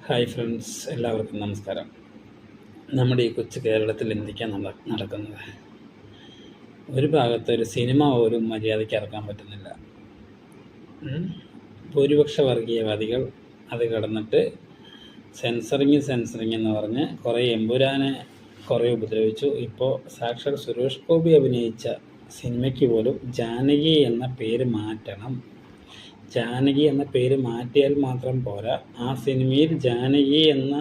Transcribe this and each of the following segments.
Hi friends, എല്ലാവർക്കും നമസ്കാരം. നമ്മുടെ ഈ കൊച്ചു കേരളത്തിൽ എന്തൊക്കെയാണ് നടക്കുന്നത്? ഒരു ഭാഗത്ത് ഒരു സിനിമ പോലും മര്യാദയ്ക്ക് ഇറക്കാൻ പറ്റുന്നില്ല. ഭൂരിപക്ഷ വർഗീയവാദികൾ അത് കടന്നിട്ട് സെൻസറിങ് എന്ന് പറഞ്ഞ് കുറേ എമ്പുരാനെ കുറേ ഉപദ്രവിച്ചു. ഇപ്പോൾ സാക്ഷാൽ സുരേഷ് ഗോപി അഭിനയിച്ച സിനിമയ്ക്ക് പോലും ജാനകി എന്ന പേര് മാറ്റണം. ജാനകി എന്ന പേര് മാറ്റിയാൽ മാത്രം പോരാ, ആ സിനിമയിൽ ജാനകി എന്ന്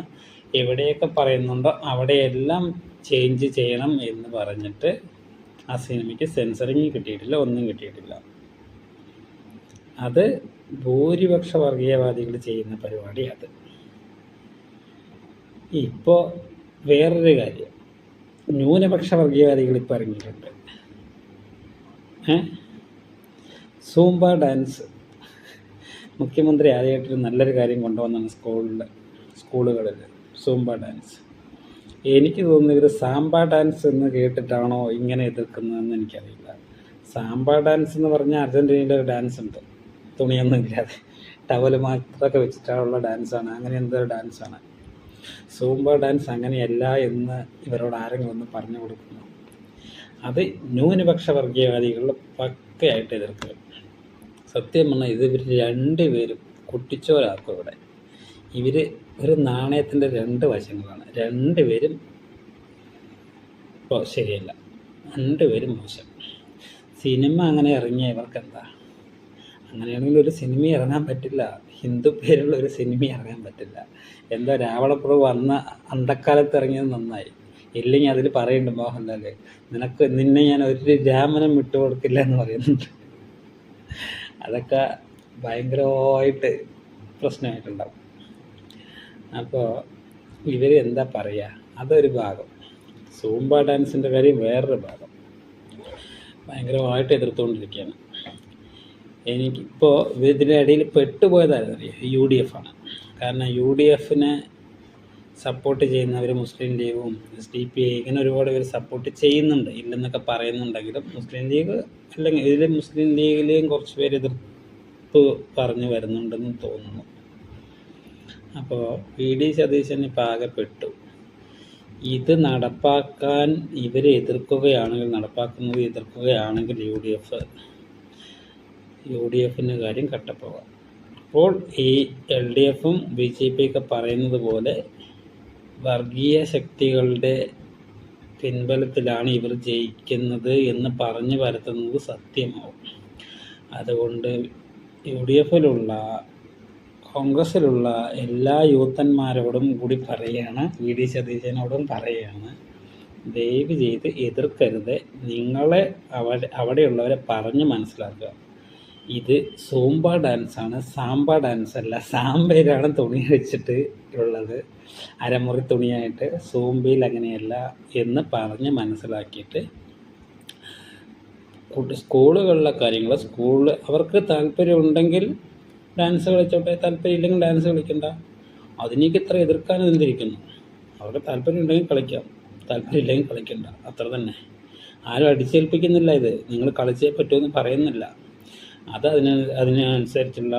എവിടെയൊക്കെ പറയുന്നുണ്ടോ അവിടെയെല്ലാം ചേഞ്ച് ചെയ്യണം എന്ന് പറഞ്ഞിട്ട് ആ സിനിമയ്ക്ക് സെൻസറിങ് കിട്ടിയിട്ടില്ല, ഒന്നും കിട്ടിയിട്ടില്ല. അത് ഭൂരിപക്ഷ വർഗീയവാദികൾ ചെയ്യുന്ന പരിപാടി. അത് ഇപ്പോൾ വേറൊരു കാര്യം, ന്യൂനപക്ഷ വർഗീയവാദികൾ ഇപ്പോൾ ഇറങ്ങിയിട്ടുണ്ട്. സൂംബ ഡാൻസ് മുഖ്യമന്ത്രി ആദ്യമായിട്ടൊരു നല്ലൊരു കാര്യം കൊണ്ടുവന്നാണ് സ്കൂളുകളിൽ സൂംബ ഡാൻസ്. എനിക്ക് തോന്നുന്നു ഇവർ സാമ്പ ഡാൻസ് എന്ന് കേട്ടിട്ടാണോ ഇങ്ങനെ എതിർക്കുന്നതെന്ന് എനിക്കറിയില്ല. സാമ്പ ഡാൻസ് എന്ന് പറഞ്ഞാൽ അർജൻറ്റീനയിലെ ഒരു ഡാൻസ് ഉണ്ട്, തുണിയൊന്നും ഇല്ലാതെ ടവൽ മാത്രമൊക്കെ വെച്ചിട്ടുള്ള ഡാൻസാണ്. അങ്ങനെ എന്തൊരു ഡാൻസാണ്. സൂംബ ഡാൻസ് അങ്ങനെയല്ല എന്ന് ഇവരോട് ആരെങ്കിലും ഒന്ന് പറഞ്ഞു കൊടുക്കുന്നു. അത് ന്യൂനപക്ഷ വർഗീയവാദികൾ പക്കയായിട്ട് എതിർക്കുക. സത്യം പറഞ്ഞാൽ ഇവർ രണ്ടുപേരും കുട്ടിച്ചോരാക്കും. ഇവർ ഒരു നാണയത്തിൻ്റെ രണ്ട് വശങ്ങളാണ്. രണ്ടുപേരും ശരിയല്ല, രണ്ടുപേരും മോശം. സിനിമ അങ്ങനെ ഇറങ്ങിയ ഇവർക്കെന്താ? അങ്ങനെയാണെങ്കിൽ ഒരു സിനിമ ഇറങ്ങാൻ പറ്റില്ല, ഹിന്ദു പേരുള്ള ഒരു സിനിമ ഇറങ്ങാൻ പറ്റില്ല. എന്താ രാവണപ്രഭു വന്ന അന്തക്കാലത്ത് ഇറങ്ങിയത് നന്നായി. ഇല്ലെങ്കിൽ അതിൽ പറയുന്നുണ്ട് മോഹൻലാൽ, നിന്നെ ഞാൻ ഒരു രാമനം വിട്ടുകൊടുക്കില്ല എന്ന് പറയുന്നുണ്ട്. അതൊക്കെ ഭയങ്കരമായിട്ട് പ്രശ്നമായിട്ടുണ്ടാവും. അപ്പോൾ ഇവർ എന്താ പറയുക, അതൊരു ഭാഗം. സൂംബ ഡാൻസിൻ്റെ കാര്യം വേറൊരു ഭാഗം. ഭയങ്കരമായിട്ട് എതിർത്തുകൊണ്ടിരിക്കുകയാണ്. എനിക്കിപ്പോൾ ഇതിൻ്റെ ഇടയിൽ പെട്ടുപോയതായിരുന്നു UDF ആണ്. കാരണം UDFനെ സപ്പോർട്ട് ചെയ്യുന്നവർ മുസ്ലിം ലീഗും SDPI ഇങ്ങനെ ഒരുപാട് പേര് സപ്പോർട്ട് ചെയ്യുന്നുണ്ട്, ഇല്ലെന്നൊക്കെ പറയുന്നുണ്ടെങ്കിലും മുസ്ലിം ലീഗ് അല്ലെങ്കിൽ ഇതിൽ മുസ്ലിം ലീഗിലെയും കുറച്ച് പേര് എതിർപ്പ് പറഞ്ഞു വരുന്നുണ്ടെന്ന് തോന്നുന്നു. അപ്പോൾ VD സതീശൻ ഇപ്പോൾ ആകെ പെട്ടു. ഇത് നടപ്പാക്കാൻ ഇവർ എതിർക്കുകയാണെങ്കിൽ UDFിൻ്റെ കാര്യം കട്ടപ്പോകാം. അപ്പോൾ ഈ LDFും BJP ഒക്കെ പറയുന്നത് പോലെ വർഗീയ ശക്തികളുടെ പിൻബലത്തിലാണ് ഇവർ ജയിക്കുന്നത് എന്ന് പറഞ്ഞു പരത്തുന്നത് സത്യമാവും. അതുകൊണ്ട് UDFിലുള്ള കോൺഗ്രസ്സിലുള്ള എല്ലാ യൂത്തന്മാരോടും കൂടി പറയുകയാണ്, VD സതീശനോടും പറയുകയാണ്, ദയവ് ചെയ്ത് എതിർക്കരുത്. നിങ്ങളെ അവിടെയുള്ളവരെ പറഞ്ഞ് മനസ്സിലാക്കുക. ഇത് സൂംബ ഡാൻസാണ്, സാമ്പ ഡാൻസ് അല്ല. സാമ്പയിലാണ് തുണി വെച്ചിട്ട് ഉള്ളത്, അരമുറി തുണിയായിട്ട്. സൂംബയിൽ അങ്ങനെയല്ല എന്ന് പറഞ്ഞ് മനസ്സിലാക്കിയിട്ട് സ്കൂളുകളിലെ കാര്യങ്ങൾ അവർക്ക് താല്പര്യമുണ്ടെങ്കിൽ ഡാൻസ് കളിച്ചോട്ടെ, താല്പര്യമില്ലെങ്കിൽ ഡാൻസ് കളിക്കണ്ട. അതിനേക്ക് ഇത്ര എതിർക്കാനും എന്തിരിക്കുന്നു? അവർക്ക് താല്പര്യം ഉണ്ടെങ്കിൽ കളിക്കാം, താല്പര്യമില്ലെങ്കിൽ കളിക്കണ്ട, അത്ര തന്നെ. ആരും അടിച്ചേൽപ്പിക്കുന്നില്ല. ഇത് നിങ്ങൾ കളിച്ചേ പറ്റുമെന്ന് പറയുന്നില്ല. അത് അതിനനുസരിച്ചുള്ള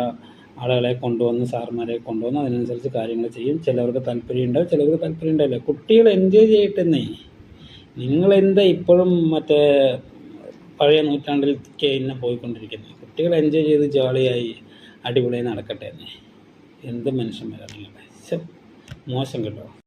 ആളുകളെ കൊണ്ടുവന്ന്, സാർമാരെ കൊണ്ടുവന്ന് അതിനനുസരിച്ച് കാര്യങ്ങൾ ചെയ്യും. ചിലവർക്ക് താല്പര്യം ഉണ്ടാവും, ചിലവർക്ക് താല്പര്യം ഉണ്ടാവില്ല. കുട്ടികൾ എൻജോയ് ചെയ്യട്ടെന്നേ. നിങ്ങളെന്താ ഇപ്പോഴും മറ്റേ പഴയ നൂറ്റാണ്ടിലേക്ക് തന്നെ പോയിക്കൊണ്ടിരിക്കുന്നത്? കുട്ടികൾ എൻജോയ് ചെയ്ത് ജോളിയായി അടിപൊളിയായി നടക്കട്ടെ എന്നേ. എന്ത് മനുഷ്യന്മാരാണ് നിങ്ങളുടെ? മോശം കേട്ടോ.